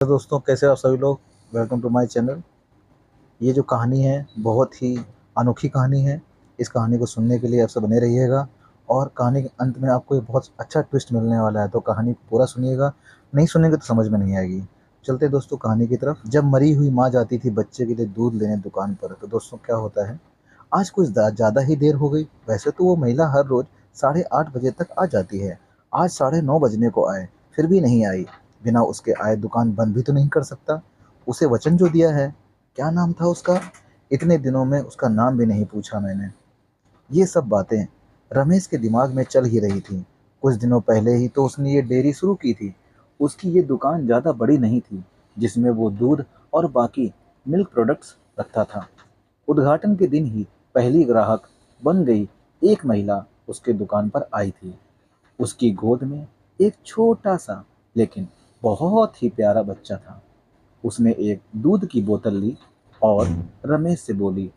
तो दोस्तों, कैसे हो आप सभी लोग। Welcome to my channel. ये जो कहानी है बहुत ही अनोखी कहानी है। इस कहानी को सुनने के लिए आप सब बने रहिएगा और कहानी के अंत में आपको एक बहुत अच्छा ट्विस्ट मिलने वाला है, तो कहानी को पूरा सुनिएगा। नहीं सुनेंगे तो समझ में नहीं आएगी। चलते दोस्तों कहानी की तरफ। जब मरी हुई माँ जाती थी बच्चे के लिए दूध लेने दुकान पर, तो दोस्तों क्या होता है, आज कुछ ज़्यादा ही देर हो गई। वैसे तो वो महिला हर रोज 8:30 बजे तक आ जाती है। आज 9:30 बजने को आए, फिर भी नहीं आई। बिना उसके आए दुकान बंद भी तो नहीं कर सकता। उसे वचन जो दिया है, क्या नाम था उसका, इतने दिनों में उसका नाम भी नहीं पूछा मैंने। ये सब बातें रमेश के दिमाग में चल ही रही थी। कुछ दिनों पहले ही तो उसने ये डेयरी शुरू की थी। उसकी ये दुकान ज़्यादा बड़ी नहीं थी, जिसमें वो दूध और बाकी मिल्क प्रोडक्ट्स रखता था। उद्घाटन के दिन ही पहली ग्राहक बन गई एक महिला उसके दुकान पर आई थी। उसकी गोद में एक छोटा सा लेकिन बहुत ही प्यारा बच्चा था। उसने एक दूध की बोतल ली और रमेश से बोली,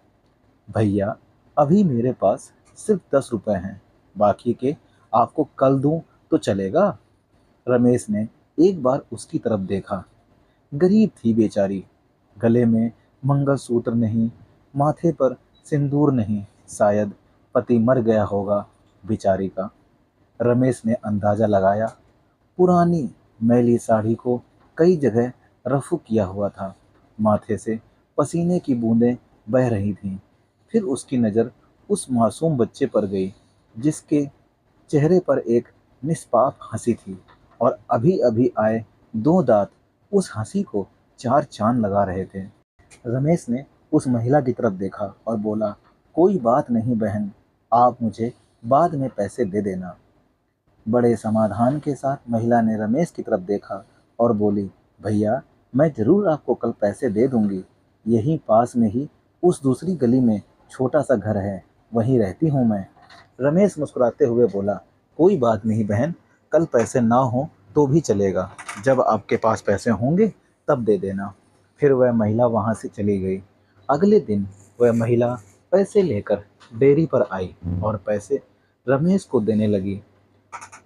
भैया, अभी मेरे पास सिर्फ 10 रुपए हैं, बाकी के आपको कल दूं तो चलेगा। रमेश ने एक बार उसकी तरफ देखा। गरीब थी बेचारी। गले में मंगलसूत्र नहीं, माथे पर सिंदूर नहीं, शायद पति मर गया होगा बेचारी का। रमेश ने अंदाजा लगाया। पुरानी मैली साड़ी को कई जगह रफू किया हुआ था। माथे से पसीने की बूंदें बह रही थीं। फिर उसकी नज़र उस मासूम बच्चे पर गई, जिसके चेहरे पर एक निष्पाप हंसी थी और अभी अभी आए दो दांत उस हंसी को चार चांद लगा रहे थे। रमेश ने उस महिला की तरफ देखा और बोला, कोई बात नहीं बहन, आप मुझे बाद में पैसे दे देना। बड़े समाधान के साथ महिला ने रमेश की तरफ देखा और बोली, भैया, मैं जरूर आपको कल पैसे दे दूंगी। यहीं पास में ही उस दूसरी गली में छोटा सा घर है, वहीं रहती हूँ मैं। रमेश मुस्कुराते हुए बोला, कोई बात नहीं बहन, कल पैसे ना हो तो भी चलेगा। जब आपके पास पैसे होंगे तब दे देना। फिर वह महिला वहां से चली गई। अगले दिन वह महिला पैसे लेकर डेयरी पर आई और पैसे रमेश को देने लगी।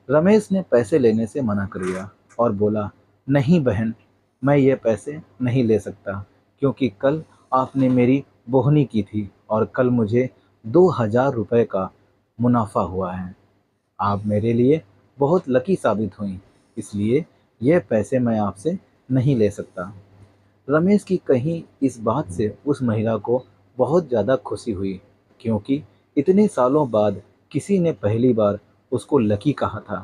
रमेश ने पैसे लेने से मना कर दिया और बोला, नहीं बहन, मैं ये पैसे नहीं ले सकता, क्योंकि कल आपने मेरी बोहनी की थी और कल मुझे 2,000 रुपये का मुनाफा हुआ है। आप मेरे लिए बहुत लकी साबित हुई, इसलिए यह पैसे मैं आपसे नहीं ले सकता। रमेश की कहीं इस बात से उस महिला को बहुत ज़्यादा खुशी हुई, क्योंकि इतने सालों बाद किसी ने पहली बार उसको लकी कहा था।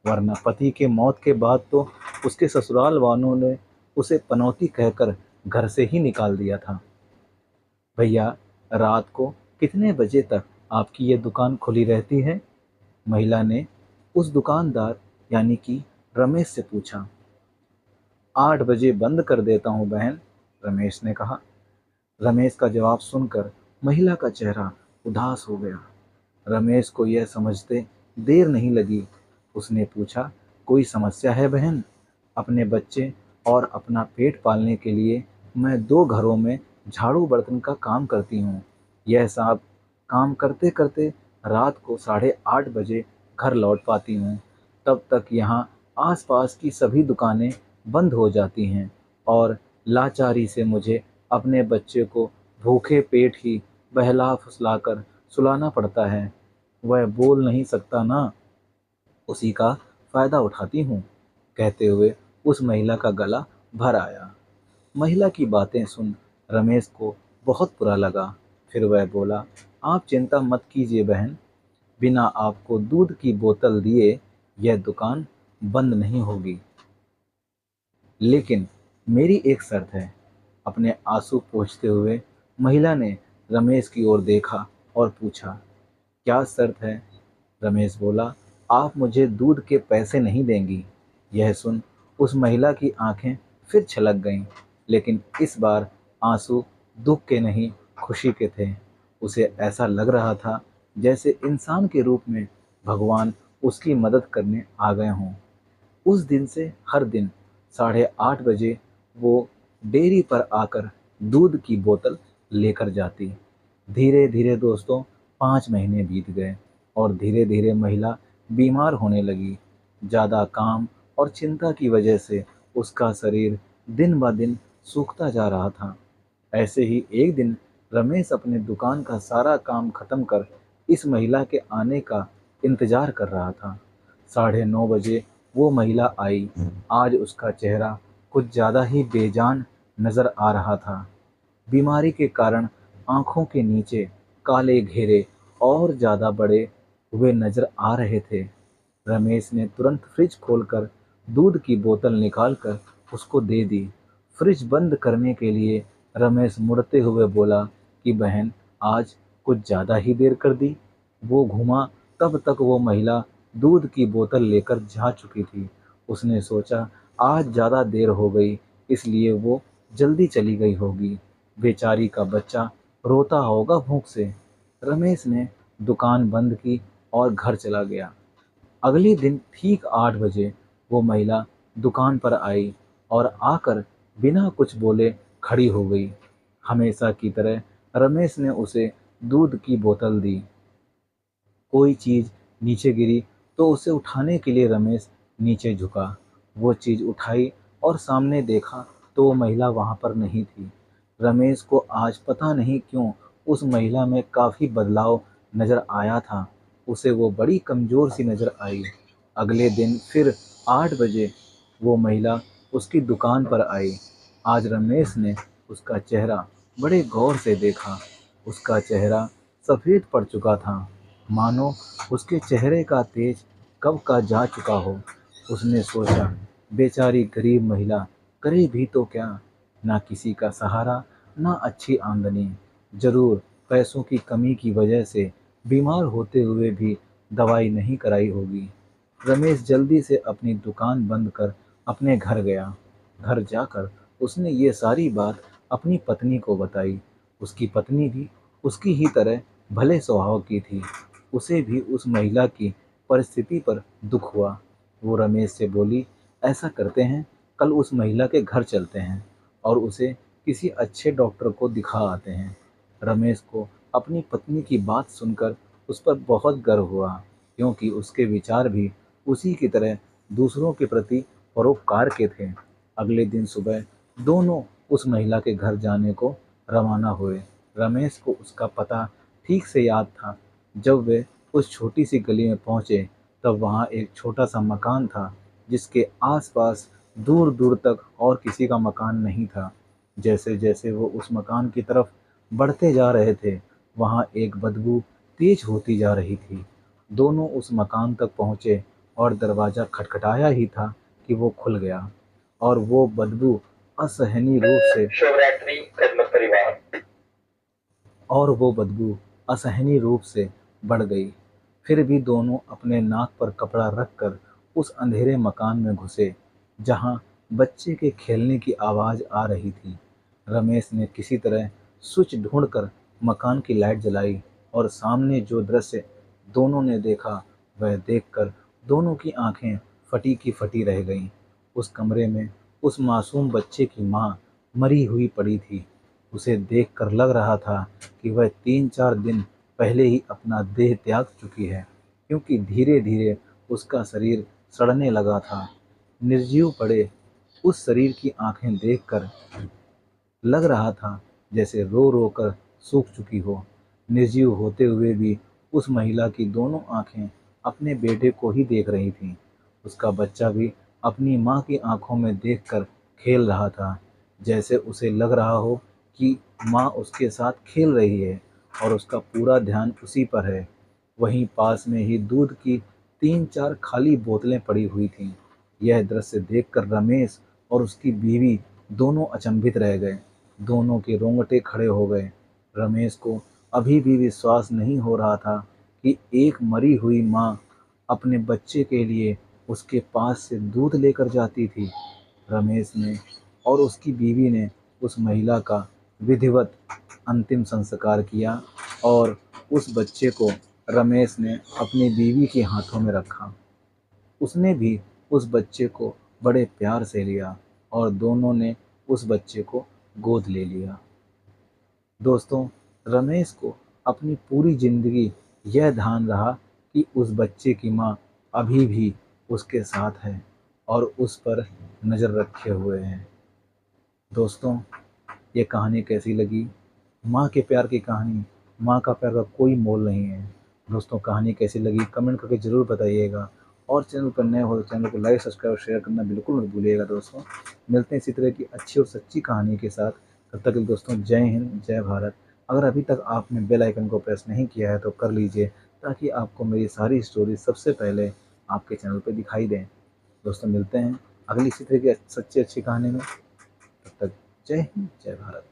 वरना पति के मौत के बाद तो उसके ससुराल वालों ने उसे पनौती कहकर घर से ही निकाल दिया था। भैया, रात को कितने बजे तक आपकी ये दुकान खुली रहती है? महिला ने उस दुकानदार यानी कि रमेश से पूछा। 8 बजे बंद कर देता हूँ बहन, रमेश ने कहा। रमेश का जवाब सुनकर महिला का चेहरा उदास हो गया। रमेश को यह समझते देर नहीं लगी। उसने पूछा, कोई समस्या है बहन? अपने बच्चे और अपना पेट पालने के लिए मैं 2 घरों में झाड़ू बर्तन का काम करती हूँ। यह सब काम करते करते रात को 8:30 बजे घर लौट पाती हूँ। तब तक यहाँ आसपास की सभी दुकानें बंद हो जाती हैं और लाचारी से मुझे अपने बच्चे को भूखे पेट ही बहला फुसला कर सुलाना पड़ता है। वह बोल नहीं सकता ना, उसी का फायदा उठाती हूँ। कहते हुए उस महिला का गला भर आया। महिला की बातें सुन रमेश को बहुत बुरा लगा। फिर वह बोला, आप चिंता मत कीजिए बहन, बिना आपको दूध की बोतल दिए यह दुकान बंद नहीं होगी। लेकिन मेरी एक शर्त है। अपने आंसू पोंछते हुए महिला ने रमेश की ओर देखा और पूछा, क्या शर्त है? रमेश बोला, आप मुझे दूध के पैसे नहीं देंगी। यह सुन उस महिला की आंखें फिर छलक गईं, लेकिन इस बार आंसू दुख के नहीं, खुशी के थे। उसे ऐसा लग रहा था जैसे इंसान के रूप में भगवान उसकी मदद करने आ गए हों। उस दिन से हर दिन 8:30 बजे वो डेयरी पर आकर दूध की बोतल लेकर जाती। धीरे धीरे दोस्तों 5 महीने बीत गए और धीरे धीरे महिला बीमार होने लगी। ज़्यादा काम और चिंता की वजह से उसका शरीर दिन ब दिन सूखता जा रहा था। ऐसे ही एक दिन रमेश अपने दुकान का सारा काम खत्म कर इस महिला के आने का इंतजार कर रहा था। 9:30 बजे वो महिला आई। आज उसका चेहरा कुछ ज़्यादा ही बेजान नज़र आ रहा था। बीमारी के कारण आंखों के नीचे काले घेरे और ज़्यादा बड़े हुए नज़र आ रहे थे। रमेश ने तुरंत फ्रिज खोलकर दूध की बोतल निकालकर उसको दे दी। फ्रिज बंद करने के लिए रमेश मुड़ते हुए बोला कि बहन, आज कुछ ज़्यादा ही देर कर दी। वो घूमा, तब तक वो महिला दूध की बोतल लेकर जा चुकी थी। उसने सोचा आज ज़्यादा देर हो गई, इसलिए वो जल्दी चली गई होगी। बेचारी का बच्चा रोता होगा भूख से। रमेश ने दुकान बंद की और घर चला गया। अगले दिन ठीक 8 बजे वो महिला दुकान पर आई और आकर बिना कुछ बोले खड़ी हो गई। हमेशा की तरह रमेश ने उसे दूध की बोतल दी। कोई चीज़ नीचे गिरी तो उसे उठाने के लिए रमेश नीचे झुका। वो चीज़ उठाई और सामने देखा तो वो महिला वहाँ पर नहीं थी। रमेश को आज पता नहीं क्यों उस महिला में काफ़ी बदलाव नज़र आया था। उसे वो बड़ी कमज़ोर सी नज़र आई। अगले दिन फिर 8 बजे वो महिला उसकी दुकान पर आई। आज रमेश ने उसका चेहरा बड़े गौर से देखा। उसका चेहरा सफ़ेद पड़ चुका था, मानो उसके चेहरे का तेज कब का जा चुका हो। उसने सोचा, बेचारी गरीब महिला करे भी तो क्या, ना किसी का सहारा, ना अच्छी आमदनी। जरूर पैसों की कमी की वजह से बीमार होते हुए भी दवाई नहीं कराई होगी। रमेश जल्दी से अपनी दुकान बंद कर अपने घर गया। घर जाकर उसने ये सारी बात अपनी पत्नी को बताई। उसकी पत्नी भी उसकी ही तरह भले स्वभाव की थी। उसे भी उस महिला की परिस्थिति पर दुख हुआ। वो रमेश से बोली, ऐसा करते हैं, कल उस महिला के घर चलते हैं और उसे किसी अच्छे डॉक्टर को दिखा आते हैं। रमेश को अपनी पत्नी की बात सुनकर उस पर बहुत गर्व हुआ, क्योंकि उसके विचार भी उसी की तरह दूसरों के प्रति परोपकार के थे। अगले दिन सुबह दोनों उस महिला के घर जाने को रवाना हुए। रमेश को उसका पता ठीक से याद था। जब वे उस छोटी सी गली में पहुंचे, तब वहां एक छोटा सा मकान था, जिसके आसपास दूर दूर तक और किसी का मकान नहीं था। जैसे जैसे वो उस मकान की तरफ बढ़ते जा रहे थे, वहां एक बदबू तेज होती जा रही थी। दोनों उस मकान तक पहुंचे और दरवाज़ा खटखटाया ही था कि वो खुल गया और वो बदबू असहनीय रूप से शिवरात्रि खिदमत परिवार और वो बदबू असहनीय रूप से बढ़ गई। फिर भी दोनों अपने नाक पर कपड़ा रखकर उस अंधेरे मकान में घुसे, जहां बच्चे के खेलने की आवाज़ आ रही थी। रमेश ने किसी तरह स्विच ढूंढकर मकान की लाइट जलाई और सामने जो दृश्य दोनों ने देखा, वह देखकर दोनों की आंखें फटी की फटी रह गईं। उस कमरे में उस मासूम बच्चे की माँ मरी हुई पड़ी थी। उसे देखकर लग रहा था कि वह 3-4 दिन पहले ही अपना देह त्याग चुकी है, क्योंकि धीरे धीरे उसका शरीर सड़ने लगा था। निर्जीव पड़े उस शरीर की आंखें देखकर लग रहा था जैसे रो रो कर सूख चुकी हो। निर्जीव होते हुए भी उस महिला की दोनों आंखें अपने बेटे को ही देख रही थीं। उसका बच्चा भी अपनी माँ की आंखों में देखकर खेल रहा था, जैसे उसे लग रहा हो कि माँ उसके साथ खेल रही है और उसका पूरा ध्यान उसी पर है। वहीं पास में ही दूध की 3-4 खाली बोतलें पड़ी हुई थीं। यह दृश्य देखकर रमेश और उसकी बीवी दोनों अचंभित रह गए। दोनों के रोंगटे खड़े हो गए। रमेश को अभी भी विश्वास नहीं हो रहा था कि एक मरी हुई माँ अपने बच्चे के लिए उसके पास से दूध लेकर जाती थी। रमेश ने और उसकी बीवी ने उस महिला का विधिवत अंतिम संस्कार किया और उस बच्चे को रमेश ने अपनी बीवी के हाथों में रखा। उसने भी उस बच्चे को बड़े प्यार से लिया और दोनों ने उस बच्चे को गोद ले लिया। दोस्तों, रमेश को अपनी पूरी ज़िंदगी यह ध्यान रहा कि उस बच्चे की माँ अभी भी उसके साथ है और उस पर नज़र रखे हुए हैं। दोस्तों, ये कहानी कैसी लगी? माँ के प्यार की कहानी, माँ का प्यार का कोई मोल नहीं है। दोस्तों, कहानी कैसी लगी कमेंट करके ज़रूर बताइएगा, और चैनल पर नए हो तो चैनल को लाइक, सब्सक्राइब और शेयर करना बिल्कुल मत भूलिएगा दोस्तों। मिलते हैं इसी तरह की अच्छी और सच्ची कहानी के साथ। तब तक के लिए दोस्तों, जय हिंद, जय भारत। अगर अभी तक आपने बेल आइकन को प्रेस नहीं किया है तो कर लीजिए, ताकि आपको मेरी सारी स्टोरी सबसे पहले आपके चैनल पर दिखाई दें। दोस्तों, मिलते हैं अगली इसी तरह की सच्ची अच्छी कहानी में। तब तक जय हिंद, जय भारत।